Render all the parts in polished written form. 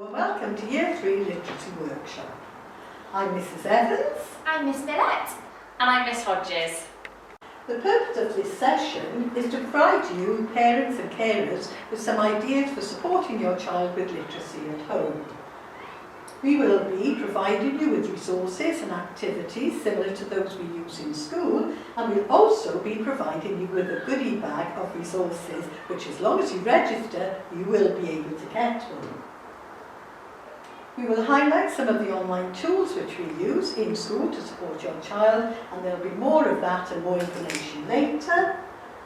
Well, welcome to Year 3 Literacy Workshop. I'm Mrs Evans. I'm Miss Billett. And I'm Miss Hodges. The purpose of this session is to provide you, parents and carers, with some ideas for supporting your child with literacy at home. We will be providing you with resources and activities similar to those we use in school, and we'll also be providing you with a goodie bag of resources which, as long as you register, you will be able to get one. We will highlight some of the online tools which we use in school to support your child, and there'll be more of that and more information later.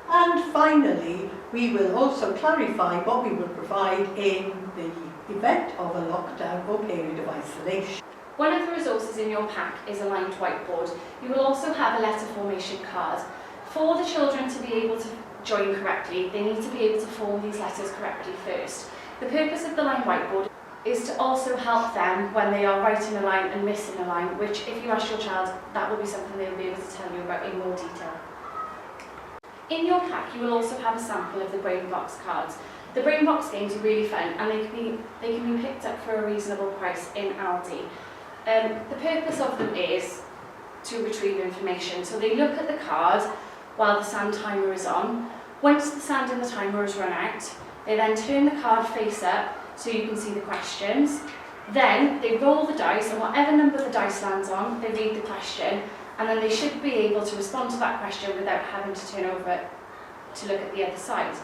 And finally, we will also clarify what we will provide in the event of a lockdown or period of isolation. One of the resources in your pack is a lined whiteboard. You will also have a letter formation card. For the children to be able to join correctly, they need to be able to form these letters correctly first. The purpose of the lined whiteboard is to also help them when they are writing a line and missing a line, which if you ask your child, that will be something they will be able to tell you about in more detail. In your pack, you will also have a sample of the Brain Box cards. The Brain Box games are really fun, and they can be picked up for a reasonable price in Aldi. The purpose of them is to retrieve information. So they look at the card while the sand timer is on. Once the sand in the timer has run out, they then turn the card face up so you can see the questions. Then they roll the dice, and whatever number the dice lands on, they read the question, and then they should be able to respond to that question without having to turn over to look at the other side.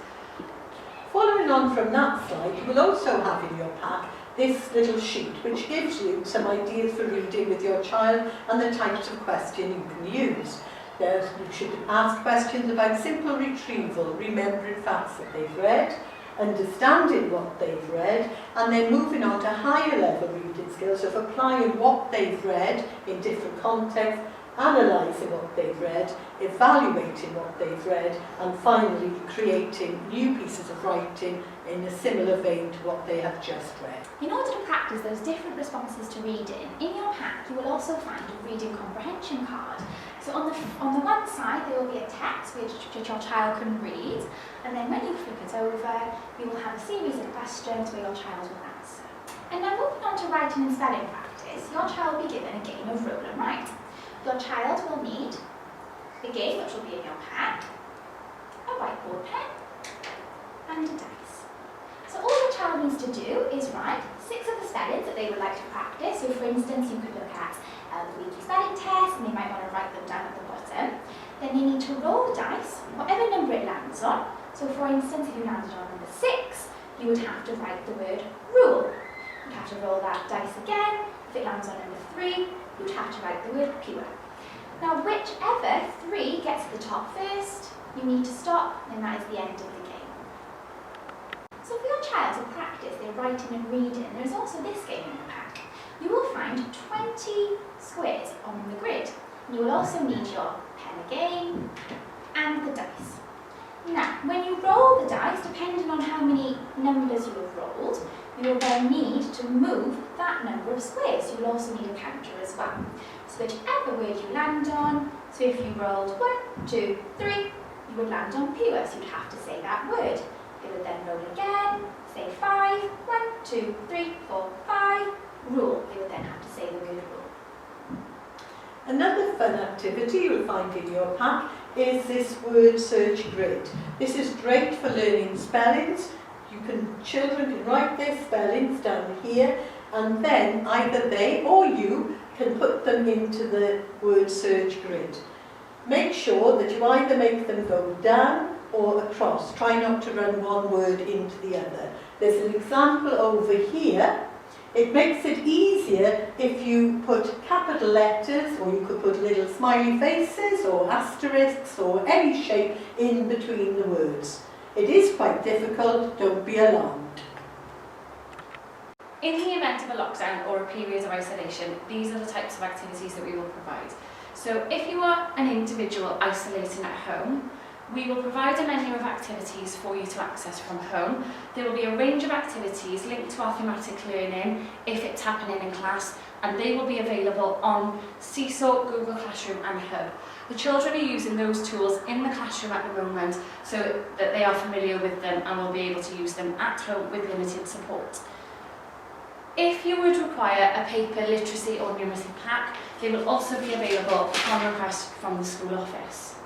Following on from that slide, you will also have in your pack this little sheet which gives you some ideas for reading with your child and the types of question you can use. You should ask questions about simple retrieval, remembering facts that they've read, understanding what they've read, and then moving on to higher level reading skills of applying what they've read in different contexts, analysing what they've read, evaluating what they've read, and finally creating new pieces of writing in a similar vein to what they have just read. In order to practice those different responses to reading, in your pack you will also find a reading comprehension card. So on the one side there will be a text which your child can read, and then when you flip it over you will have a series of questions where your child will answer. And now moving on to writing and spelling practice, your child will be given a game of roll and write. Your child will need a game which will be in your pack, a whiteboard pen and a dice. So all your child needs to do is write 6 of the spellings that they would like to practice. So for instance, you could look at the weekly spelling test, and they might want to write them down at the bottom. Then they need to roll the dice, whatever number it lands on. So for instance, if you landed on number 6, you would have to write the word rule. You'd have to roll that dice again. If it lands on number 3, you'd have to write the word pure. Now whichever 3 gets to the top first, you need to stop, and that is the end of the game. So for your child to practice their writing and reading, there is also this game in the pack. You will find 20 squares on the grid. You will also need your pen again and the dice. Now, when you roll the dice, depending on how many numbers you have rolled, you will then need to move that number of squares. You will also need a counter as well. So whichever word you land on, so if you rolled 1, 2, 3, you would land on pure, so you'd have to say that word. You would then roll again, say 5, 1, 2, 3, 4, 5, rule. You would then have to say the word rule. Another fun activity you'll find in your pack is this word search grid. This is great for learning spellings. Children can write their spellings down here, and then either they or you can put them into the word search grid. Make sure that you either make them go down or across. Try not to run one word into the other. There's an example over here. It makes it easier if you put capital letters, or you could put little smiley faces or asterisks or any shape in between the words. It is quite difficult, don't be alarmed. In the event of a lockdown or a period of isolation, these are the types of activities that we will provide. So if you are an individual isolating at home, we will provide a menu of activities for you to access from home. There will be a range of activities linked to our thematic learning if it's happening in class, and they will be available on Seesaw, Google Classroom and Hub. The children are using those tools in the classroom at the moment so that they are familiar with them and will be able to use them at home with limited support. If you would require a paper literacy or numeracy pack, they will also be available upon request from the school office.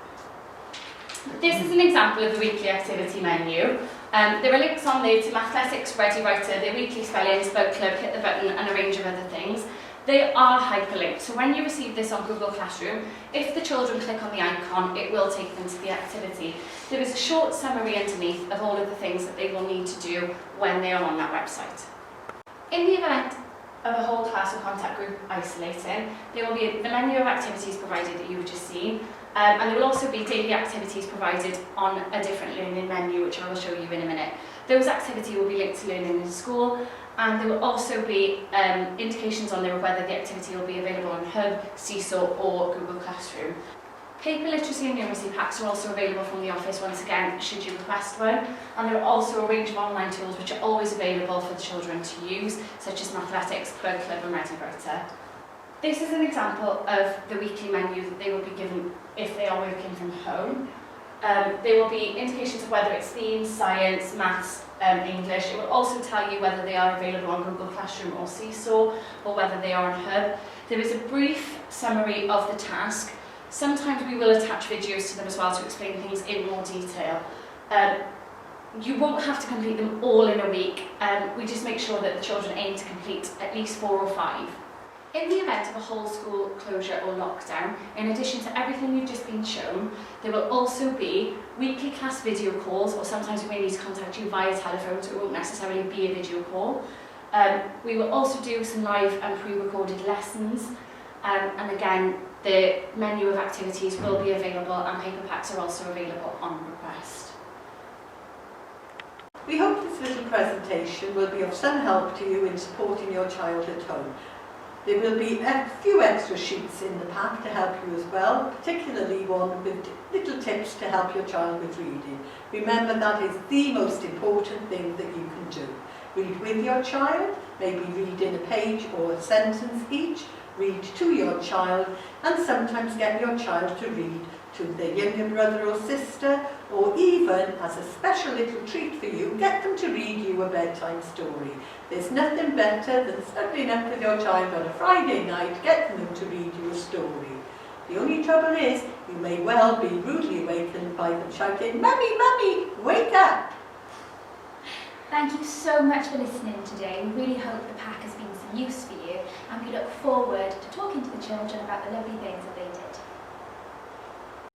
This is an example of the weekly activity menu. There are links on there to Mathletics, Ready Writer, the weekly spellings, book club, hit the button and a range of other things. They are hyperlinked, so when you receive this on Google Classroom, if the children click on the icon, it will take them to the activity. There is a short summary underneath of all of the things that they will need to do when they are on that website. In the event of a whole class or contact group isolating, there will be the menu of activities provided that you've just seen, and there will also be daily activities provided on a different learning menu, which I will show you in a minute. Those activities will be linked to Learning in School, and there will also be indications on there of whether the activity will be available on Hub, Seesaw or Google Classroom. Paper literacy and numeracy packs are also available from the office once again, should you request one, and there are also a range of online tools which are always available for the children to use, such as Mathletics, Book Club and Ready Writer. This is an example of the weekly menu that they will be given if they are working from home. There will be indications of whether it's themes, science, maths, English. It will also tell you whether they are available on Google Classroom or Seesaw, or whether they are on Hub. There is a brief summary of the task. Sometimes we will attach videos to them as well to explain things in more detail. You won't have to complete them all in a week. We just make sure that the children aim to complete at least 4 or 5. In the event of a whole school closure or lockdown, in addition to everything you've just been shown, there will also be weekly class video calls, or sometimes we may need to contact you via telephone, so it won't necessarily be a video call. We will also do some live and pre-recorded lessons, and again, the menu of activities will be available, and paper packs are also available on request. We hope this little presentation will be of some help to you in supporting your child at home. There will be a few extra sheets in the pack to help you as well, particularly one with little tips to help your child with reading. Remember, that is the most important thing that you can do. Read with your child, maybe read in a page or a sentence each, read to your child, and sometimes get your child to read to their younger brother or sister, or even, as a special little treat for you, get them to read you a bedtime story. There's nothing better than snuggling up with your child on a Friday night, getting them to read you a story. The only trouble is, you may well be rudely awakened by them shouting, "Mummy, Mummy, wake up!" Thank you so much for listening today. We really hope the pack has been some use for you, and we look forward to talking to the children about the lovely things that they did.